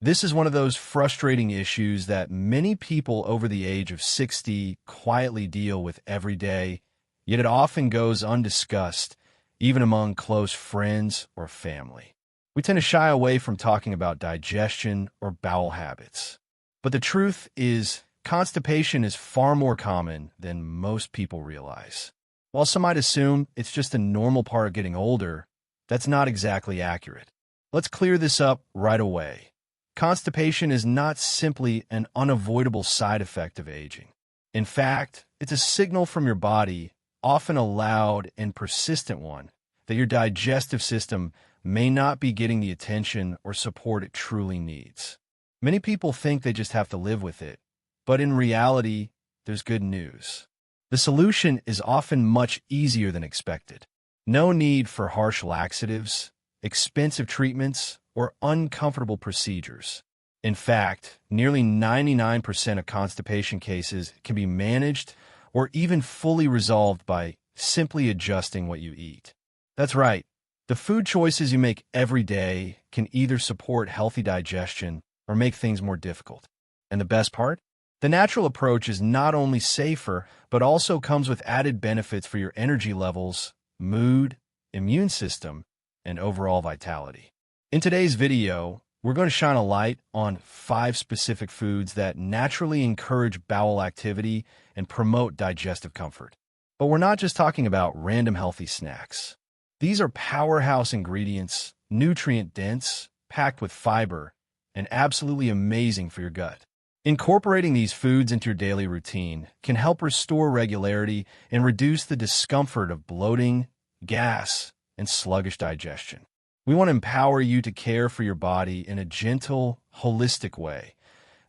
This is one of those frustrating issues that many people over the age of 60 quietly deal with every day, yet it often goes undiscussed, even among close friends or family. We tend to shy away from talking about digestion or bowel habits. But the truth is, constipation is far more common than most people realize. While some might assume it's just a normal part of getting older, that's not exactly accurate. Let's clear this up right away. Constipation is not simply an unavoidable side effect of aging. In fact, it's a signal from your body, often a loud and persistent one, that your digestive system may not be getting the attention or support it truly needs. Many people think they just have to live with it, but in reality, there's good news. The solution is often much easier than expected. No need for harsh laxatives, expensive treatments, or uncomfortable procedures. In fact, nearly 99% of constipation cases can be managed or even fully resolved by simply adjusting what you eat. That's right. The food choices you make every day can either support healthy digestion or make things more difficult. And the best part? The natural approach is not only safer, but also comes with added benefits for your energy levels, mood, immune system, and overall vitality. In today's video, we're going to shine a light on 5 specific foods that naturally encourage bowel activity and promote digestive comfort. But we're not just talking about random healthy snacks. These are powerhouse ingredients, nutrient-dense, packed with fiber, and absolutely amazing for your gut. Incorporating these foods into your daily routine can help restore regularity and reduce the discomfort of bloating, gas, and sluggish digestion. We want to empower you to care for your body in a gentle, holistic way.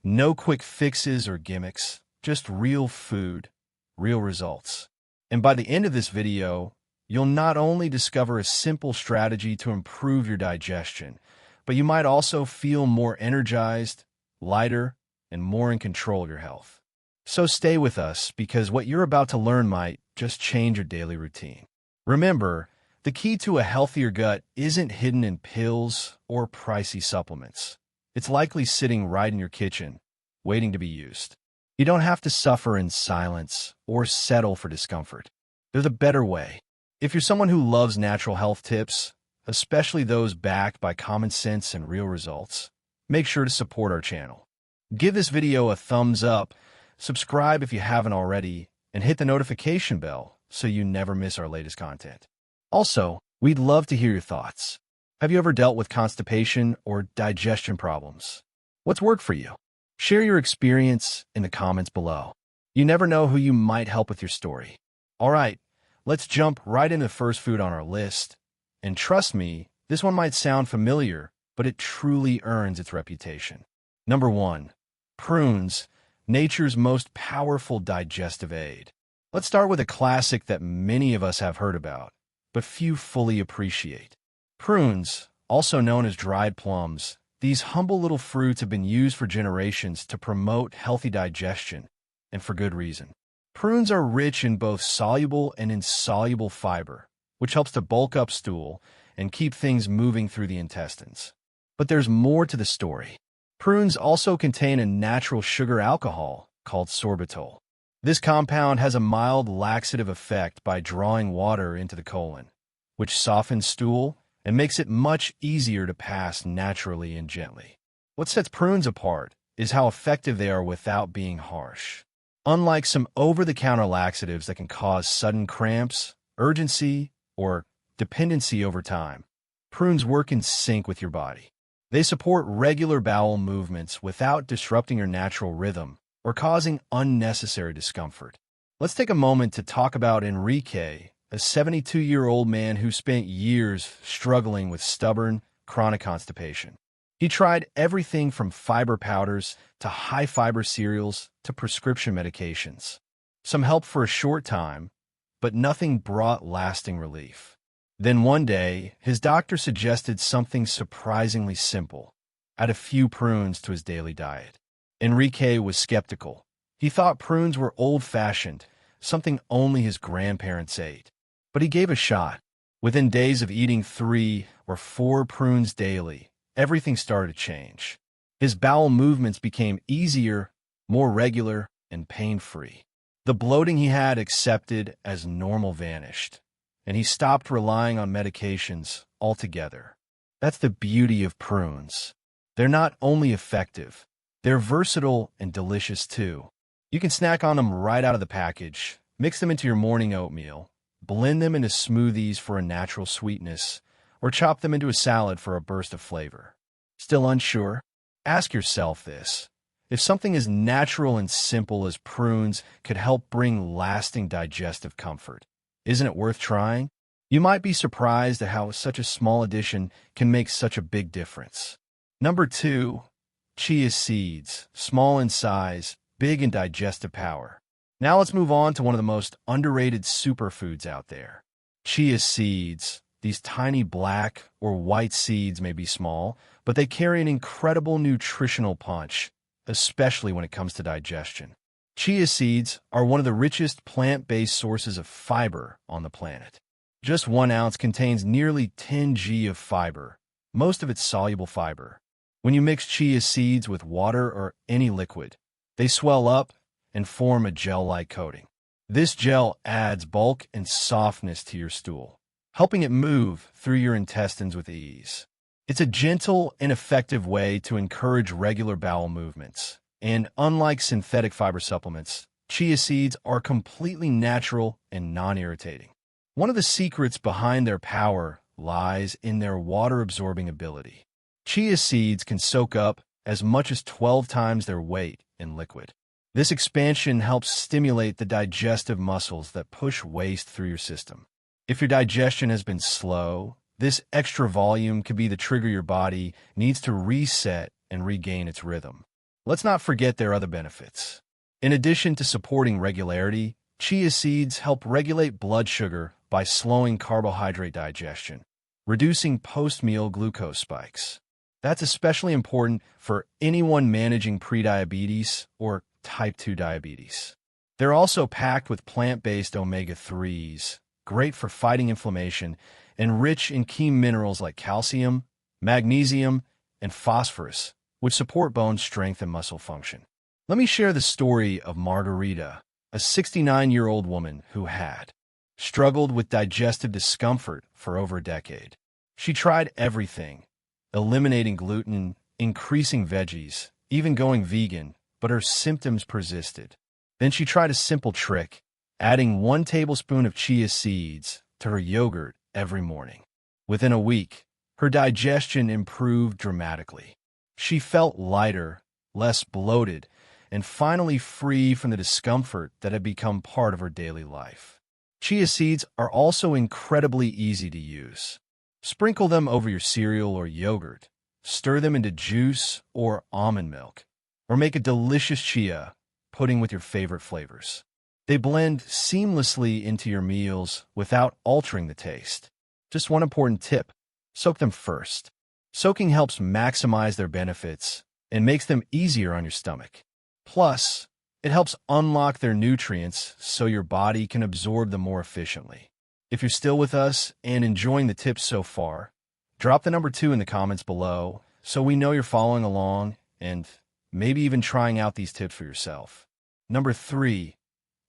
No quick fixes or gimmicks, just real food, real results. And by the end of this video, you'll not only discover a simple strategy to improve your digestion, but you might also feel more energized, lighter, and more in control of your health. So stay with us, because what you're about to learn might just change your daily routine. Remember, the key to a healthier gut isn't hidden in pills or pricey supplements. It's likely sitting right in your kitchen, waiting to be used. You don't have to suffer in silence or settle for discomfort. There's a better way. If you're someone who loves natural health tips, especially those backed by common sense and real results, make sure to support our channel. Give this video a thumbs up, subscribe if you haven't already, and hit the notification bell so you never miss our latest content. Also, we'd love to hear your thoughts. Have you ever dealt with constipation or digestion problems? What's worked for you? Share your experience in the comments below. You never know who you might help with your story. All right, let's jump right into the first food on our list. And trust me, this one might sound familiar, but it truly earns its reputation. Number 1. Prunes, nature's most powerful digestive aid. Let's start with a classic that many of us have heard about, but few fully appreciate. Prunes, also known as dried plums, these humble little fruits have been used for generations to promote healthy digestion, and for good reason. Prunes are rich in both soluble and insoluble fiber, which helps to bulk up stool and keep things moving through the intestines. But there's more to the story. Prunes also contain a natural sugar alcohol called sorbitol. This compound has a mild laxative effect by drawing water into the colon, which softens stool and makes it much easier to pass naturally and gently. What sets prunes apart is how effective they are without being harsh. Unlike some over-the-counter laxatives that can cause sudden cramps, urgency, or dependency over time, prunes work in sync with your body. They support regular bowel movements without disrupting your natural rhythm or causing unnecessary discomfort. Let's take a moment to talk about Enrique, a 72-year-old man who spent years struggling with stubborn, chronic constipation. He tried everything from fiber powders to high-fiber cereals to prescription medications. Some helped for a short time, but nothing brought lasting relief. Then one day, his doctor suggested something surprisingly simple: add a few prunes to his daily diet. Enrique was skeptical. He thought prunes were old-fashioned, something only his grandparents ate. But he gave a shot. Within days of eating 3 or 4 prunes daily, everything started to change. His bowel movements became easier, more regular, and pain-free. The bloating he had accepted as normal vanished, and he stopped relying on medications altogether. That's the beauty of prunes. They're not only effective, they're versatile and delicious too. You can snack on them right out of the package, mix them into your morning oatmeal, blend them into smoothies for a natural sweetness, or chop them into a salad for a burst of flavor. Still unsure? Ask yourself this. If something as natural and simple as prunes could help bring lasting digestive comfort, isn't it worth trying? You might be surprised at how such a small addition can make such a big difference. Number 2, chia seeds, small in size, big in digestive power. Now let's move on to one of the most underrated superfoods out there. Chia seeds. These tiny black or white seeds may be small, but they carry an incredible nutritional punch, especially when it comes to digestion. Chia seeds are one of the richest plant-based sources of fiber on the planet. Just 1 ounce contains nearly 10 g of fiber, most of it's soluble fiber. When you mix chia seeds with water or any liquid, they swell up and form a gel-like coating. This gel adds bulk and softness to your stool, helping it move through your intestines with ease. It's a gentle and effective way to encourage regular bowel movements. And unlike synthetic fiber supplements, chia seeds are completely natural and non-irritating. One of the secrets behind their power lies in their water-absorbing ability. Chia seeds can soak up as much as 12 times their weight in liquid. This expansion helps stimulate the digestive muscles that push waste through your system. If your digestion has been slow, this extra volume could be the trigger your body needs to reset and regain its rhythm. Let's not forget their other benefits. In addition to supporting regularity, chia seeds help regulate blood sugar by slowing carbohydrate digestion, reducing post-meal glucose spikes. That's especially important for anyone managing prediabetes or type 2 diabetes. They're also packed with plant-based omega-3s, great for fighting inflammation, and rich in key minerals like calcium, magnesium, and phosphorus, which support bone strength and muscle function. Let me share the story of Margarita, a 69-year-old woman who had struggled with digestive discomfort for over a decade. She tried everything, eliminating gluten, increasing veggies, even going vegan, but her symptoms persisted. Then she tried a simple trick, adding 1 tablespoon of chia seeds to her yogurt every morning. Within a week, her digestion improved dramatically. She felt lighter, less bloated, and finally free from the discomfort that had become part of her daily life. Chia seeds are also incredibly easy to use. Sprinkle them over your cereal or yogurt, stir them into juice or almond milk, or make a delicious chia pudding with your favorite flavors. They blend seamlessly into your meals without altering the taste. Just one important tip: soak them first. Soaking helps maximize their benefits and makes them easier on your stomach. Plus, it helps unlock their nutrients so your body can absorb them more efficiently. If you're still with us and enjoying the tips so far, drop the number 2 in the comments below so we know you're following along and maybe even trying out these tips for yourself. Number 3,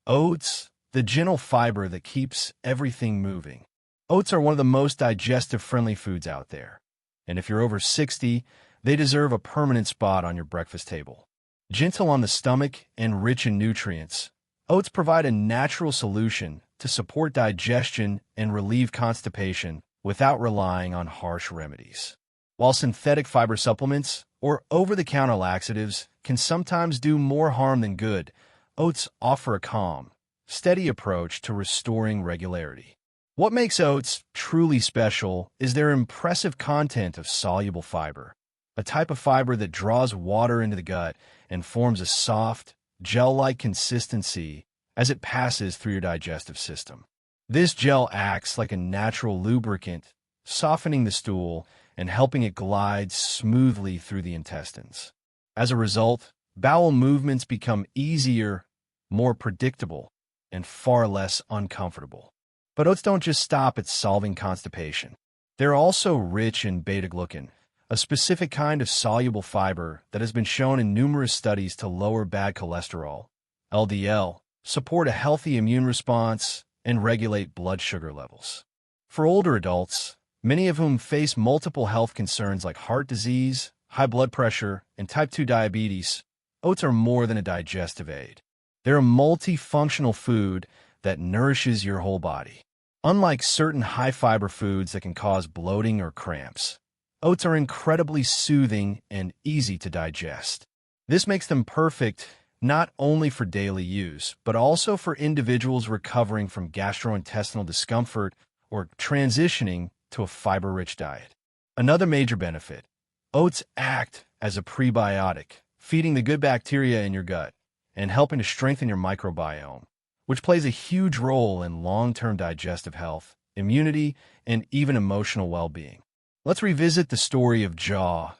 oats, the gentle fiber that keeps everything moving. Oats are one of the most digestive-friendly foods out there, and if you're over 60, they deserve a permanent spot on your breakfast table. Gentle on the stomach and rich in nutrients, oats provide a natural solution to support digestion and relieve constipation without relying on harsh remedies. While synthetic fiber supplements or over-the-counter laxatives can sometimes do more harm than good, oats offer a calm, steady approach to restoring regularity. What makes oats truly special is their impressive content of soluble fiber, a type of fiber that draws water into the gut and forms a soft, gel-like consistency as it passes through your digestive system. This gel acts like a natural lubricant, softening the stool and helping it glide smoothly through the intestines. As a result, bowel movements become easier, more predictable, and far less uncomfortable. But oats don't just stop at solving constipation. They're also rich in beta-glucan, a specific kind of soluble fiber that has been shown in numerous studies to lower bad cholesterol, LDL, support a healthy immune response, and regulate blood sugar levels. For older adults, many of whom face multiple health concerns like heart disease, high blood pressure, and type 2 diabetes, oats are more than a digestive aid. They're a multifunctional food that nourishes your whole body. Unlike certain high-fiber foods that can cause bloating or cramps, oats are incredibly soothing and easy to digest. This makes them perfect not only for daily use, but also for individuals recovering from gastrointestinal discomfort or transitioning to a fiber-rich diet. Another major benefit: oats act as a prebiotic, feeding the good bacteria in your gut and helping to strengthen your microbiome, which plays a huge role in long-term digestive health, immunity, and even emotional well-being. Let's revisit the story of Jaw,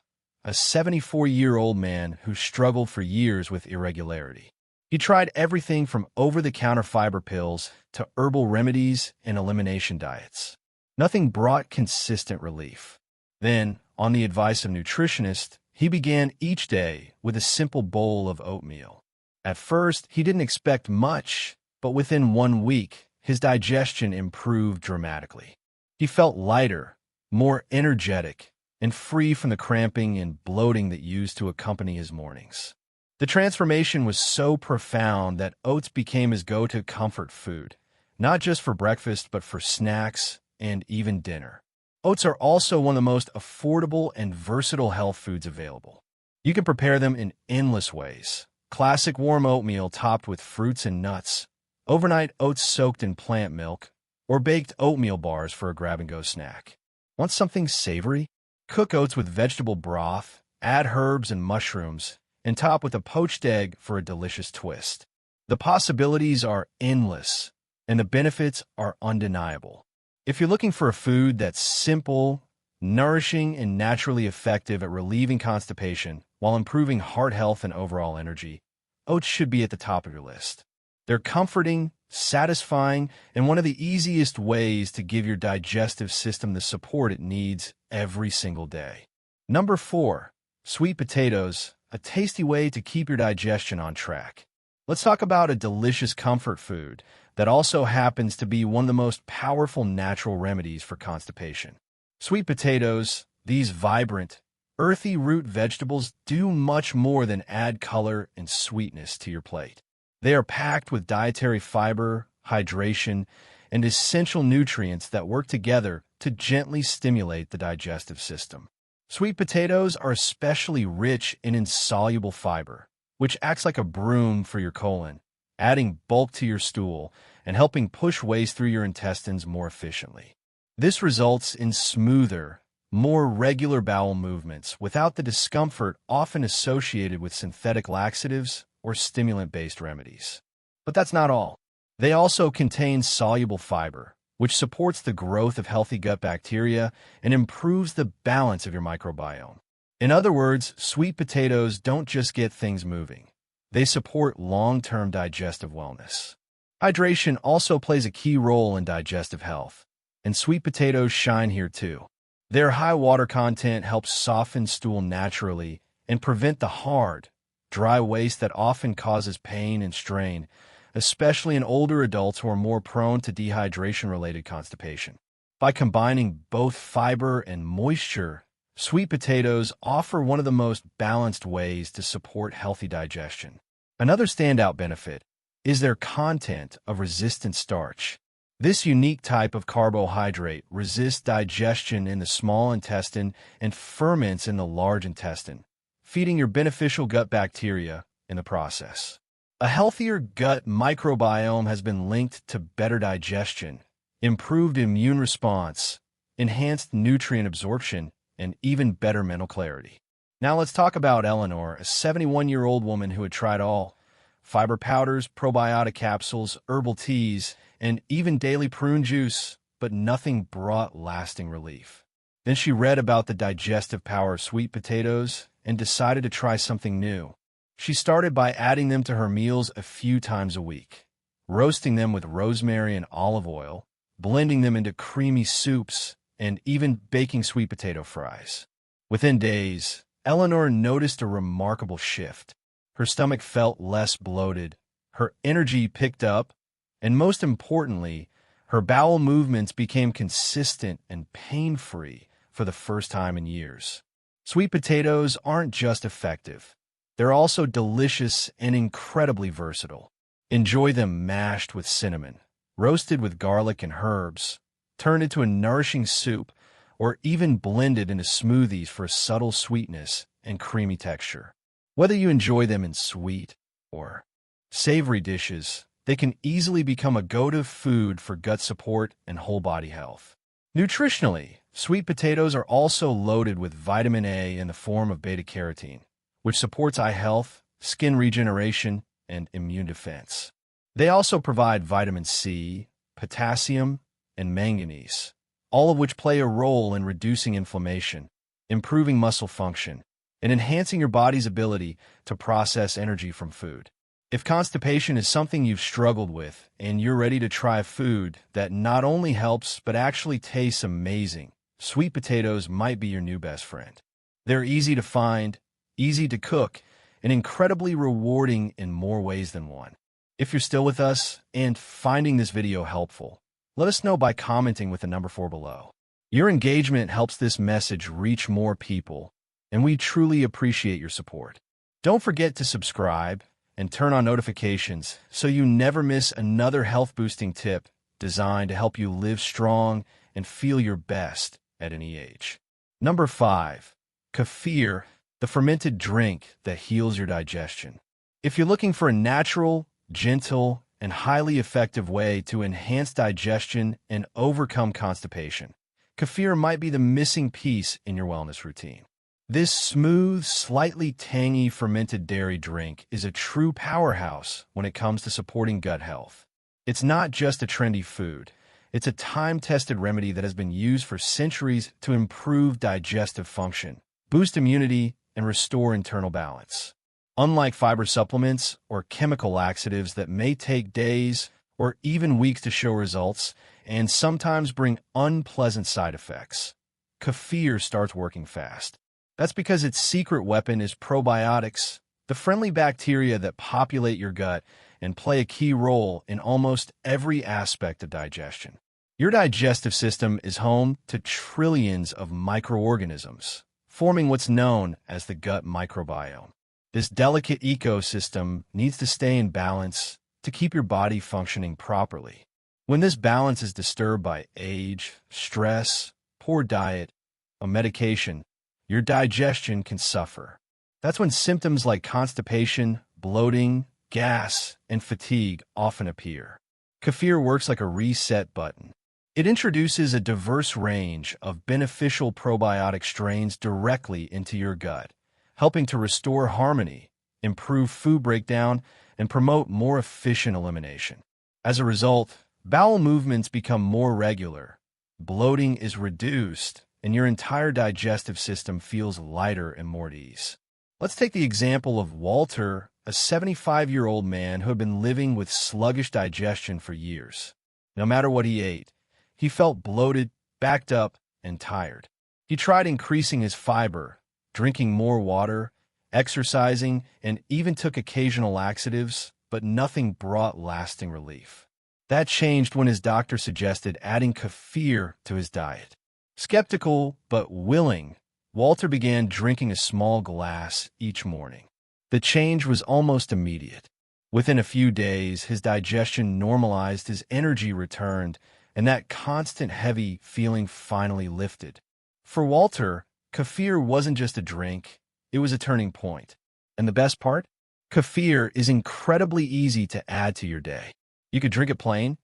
a 74-year-old man who struggled for years with irregularity. He tried everything from over-the-counter fiber pills to herbal remedies and elimination diets. Nothing brought consistent relief. Then, on the advice of nutritionists, he began each day with a simple bowl of oatmeal. At first, he didn't expect much, but within 1 week, his digestion improved dramatically. He felt lighter, more energetic, and free from the cramping and bloating that used to accompany his mornings. The transformation was so profound that oats became his go-to comfort food, not just for breakfast, but for snacks and even dinner. Oats are also one of the most affordable and versatile health foods available. You can prepare them in endless ways. Classic warm oatmeal topped with fruits and nuts, overnight oats soaked in plant milk, or baked oatmeal bars for a grab-and-go snack. Want something savory? Cook oats with vegetable broth, add herbs and mushrooms, and top with a poached egg for a delicious twist. The possibilities are endless, and the benefits are undeniable. If you're looking for a food that's simple, nourishing, and naturally effective at relieving constipation while improving heart health and overall energy, oats should be at the top of your list. They're comforting, satisfying, and one of the easiest ways to give your digestive system the support it needs every single day. Number 4, sweet potatoes, a tasty way to keep your digestion on track. Let's talk about a delicious comfort food that also happens to be one of the most powerful natural remedies for constipation. Sweet potatoes, these vibrant, earthy root vegetables, do much more than add color and sweetness to your plate. They are packed with dietary fiber, hydration, and essential nutrients that work together to gently stimulate the digestive system. Sweet potatoes are especially rich in insoluble fiber, which acts like a broom for your colon, adding bulk to your stool and helping push waste through your intestines more efficiently. This results in smoother, more regular bowel movements without the discomfort often associated with synthetic laxatives or stimulant-based remedies. But that's not all. They also contain soluble fiber, which supports the growth of healthy gut bacteria and improves the balance of your microbiome. In other words, sweet potatoes don't just get things moving. They support long-term digestive wellness. Hydration also plays a key role in digestive health, and sweet potatoes shine here too. Their high water content helps soften stool naturally and prevent the hard, dry waste that often causes pain and strain, especially in older adults who are more prone to dehydration-related constipation. By combining both fiber and moisture, sweet potatoes offer one of the most balanced ways to support healthy digestion. Another standout benefit is their content of resistant starch. This unique type of carbohydrate resists digestion in the small intestine and ferments in the large intestine, feeding your beneficial gut bacteria in the process. A healthier gut microbiome has been linked to better digestion, improved immune response, enhanced nutrient absorption, and even better mental clarity. Now let's talk about Eleanor, a 71-year-old woman who had tried all: fiber powders, probiotic capsules, herbal teas, and even daily prune juice, but nothing brought lasting relief. Then she read about the digestive power of sweet potatoes and decided to try something new. She started by adding them to her meals a few times a week, roasting them with rosemary and olive oil, blending them into creamy soups, and even baking sweet potato fries. Within days, Eleanor noticed a remarkable shift. Her stomach felt less bloated, her energy picked up, and most importantly, her bowel movements became consistent and pain-free for the first time in years. Sweet potatoes aren't just effective. They're also delicious and incredibly versatile. Enjoy them mashed with cinnamon, roasted with garlic and herbs, turned into a nourishing soup, or even blended into smoothies for a subtle sweetness and creamy texture. Whether you enjoy them in sweet or savory dishes, they can easily become a go-to food for gut support and whole-body health. Nutritionally, sweet potatoes are also loaded with vitamin A in the form of beta-carotene, which supports eye health, skin regeneration, and immune defense. They also provide vitamin C, potassium, and manganese, all of which play a role in reducing inflammation, improving muscle function, and enhancing your body's ability to process energy from food. If constipation is something you've struggled with and you're ready to try a food that not only helps but actually tastes amazing, sweet potatoes might be your new best friend. They're easy to find, easy to cook, and incredibly rewarding in more ways than one. If you're still with us and finding this video helpful, let us know by commenting with the number 4 below. Your engagement helps this message reach more people, and we truly appreciate your support. Don't forget to subscribe and turn on notifications so you never miss another health-boosting tip designed to help you live strong and feel your best at any age. Number 5. Kefir, the fermented drink that heals your digestion. If you're looking for a natural, gentle, and highly effective way to enhance digestion and overcome constipation, kefir might be the missing piece in your wellness routine. This smooth, slightly tangy fermented dairy drink is a true powerhouse when it comes to supporting gut health. It's not just a trendy food. It's a time-tested remedy that has been used for centuries to improve digestive function, boost immunity, and restore internal balance. Unlike fiber supplements or chemical laxatives that may take days or even weeks to show results and sometimes bring unpleasant side effects, kefir starts working fast. That's because its secret weapon is probiotics, the friendly bacteria that populate your gut and play a key role in almost every aspect of digestion. Your digestive system is home to trillions of microorganisms, forming what's known as the gut microbiome. This delicate ecosystem needs to stay in balance to keep your body functioning properly. When this balance is disturbed by age, stress, poor diet, or medication, your digestion can suffer. That's when symptoms like constipation, bloating, gas, and fatigue often appear. Kefir works like a reset button. It introduces a diverse range of beneficial probiotic strains directly into your gut, helping to restore harmony, improve food breakdown, and promote more efficient elimination. As a result, bowel movements become more regular, bloating is reduced, and your entire digestive system feels lighter and more at ease. Let's take the example of Walter, a 75-year-old man who had been living with sluggish digestion for years. No matter what he ate, he felt bloated, backed up, and tired. He tried increasing his fiber, drinking more water, exercising, and even took occasional laxatives, but nothing brought lasting relief. That changed when his doctor suggested adding kefir to his diet. Skeptical but willing, Walter began drinking a small glass each morning. The change was almost immediate. Within a few days, his digestion normalized, his energy returned, and that constant heavy feeling finally lifted. For Walter, kefir wasn't just a drink, it was a turning point. And the best part? Kefir is incredibly easy to add to your day. You could drink it plain,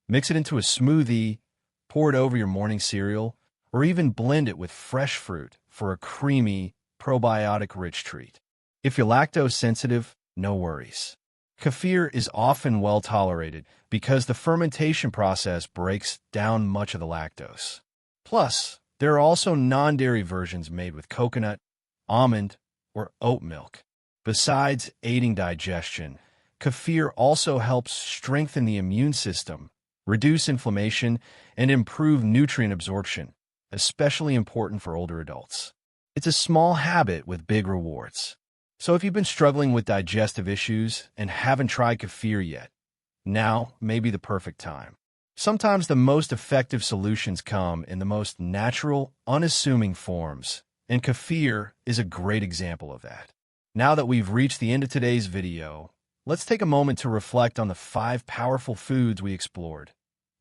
mix it into a smoothie, pour it over your morning cereal, or even blend it with fresh fruit for a creamy, probiotic-rich treat. If you're lactose sensitive, no worries. Kefir is often well tolerated because the fermentation process breaks down much of the lactose. Plus, there are also non-dairy versions made with coconut, almond, or oat milk. Besides aiding digestion, kefir also helps strengthen the immune system, reduce inflammation, and improve nutrient absorption, especially important for older adults. It's a small habit with big rewards. So if you've been struggling with digestive issues and haven't tried kefir yet, now may be the perfect time. Sometimes the most effective solutions come in the most natural, unassuming forms, and kefir is a great example of that. Now that we've reached the end of today's video, let's take a moment to reflect on the 5 powerful foods we explored.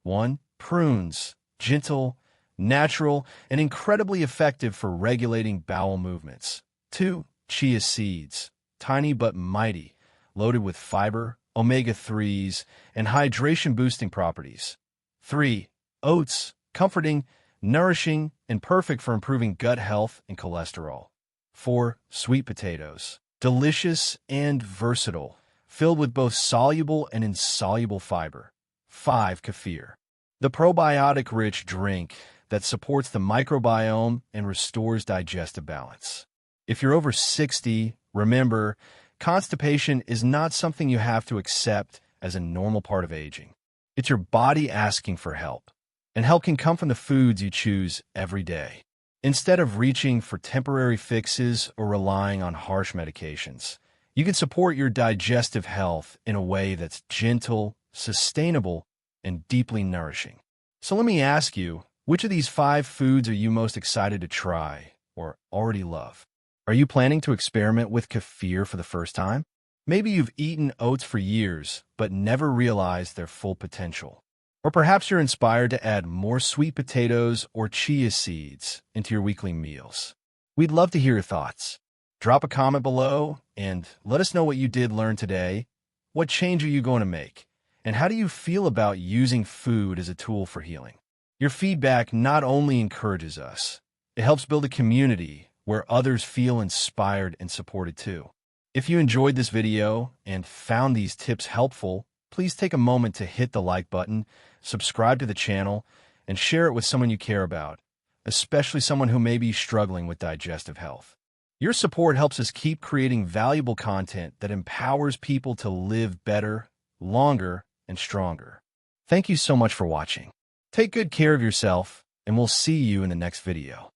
1. Prunes. Gentle, natural, and incredibly effective for regulating bowel movements. 2. Chia seeds. Tiny but mighty, loaded with fiber, omega-3s, and hydration-boosting properties. 3. Oats. Comforting, nourishing, and perfect for improving gut health and cholesterol. 4. Sweet potatoes. Delicious and versatile, filled with both soluble and insoluble fiber. 5. Kefir. The probiotic-rich drink that supports the microbiome and restores digestive balance. If you're over 60, remember, constipation is not something you have to accept as a normal part of aging. It's your body asking for help, and help can come from the foods you choose every day. Instead of reaching for temporary fixes or relying on harsh medications, you can support your digestive health in a way that's gentle, sustainable, and deeply nourishing. So let me ask you, which of these 5 foods are you most excited to try or already love? Are you planning to experiment with kefir for the first time? Maybe you've eaten oats for years, but never realized their full potential. Or perhaps you're inspired to add more sweet potatoes or chia seeds into your weekly meals. We'd love to hear your thoughts. Drop a comment below and let us know what you did learn today. What change are you going to make? And how do you feel about using food as a tool for healing? Your feedback not only encourages us, it helps build a community where others feel inspired and supported too. If you enjoyed this video and found these tips helpful, please take a moment to hit the like button, subscribe to the channel, and share it with someone you care about, especially someone who may be struggling with digestive health. Your support helps us keep creating valuable content that empowers people to live better, longer, and stronger. Thank you so much for watching. Take good care of yourself, and we'll see you in the next video.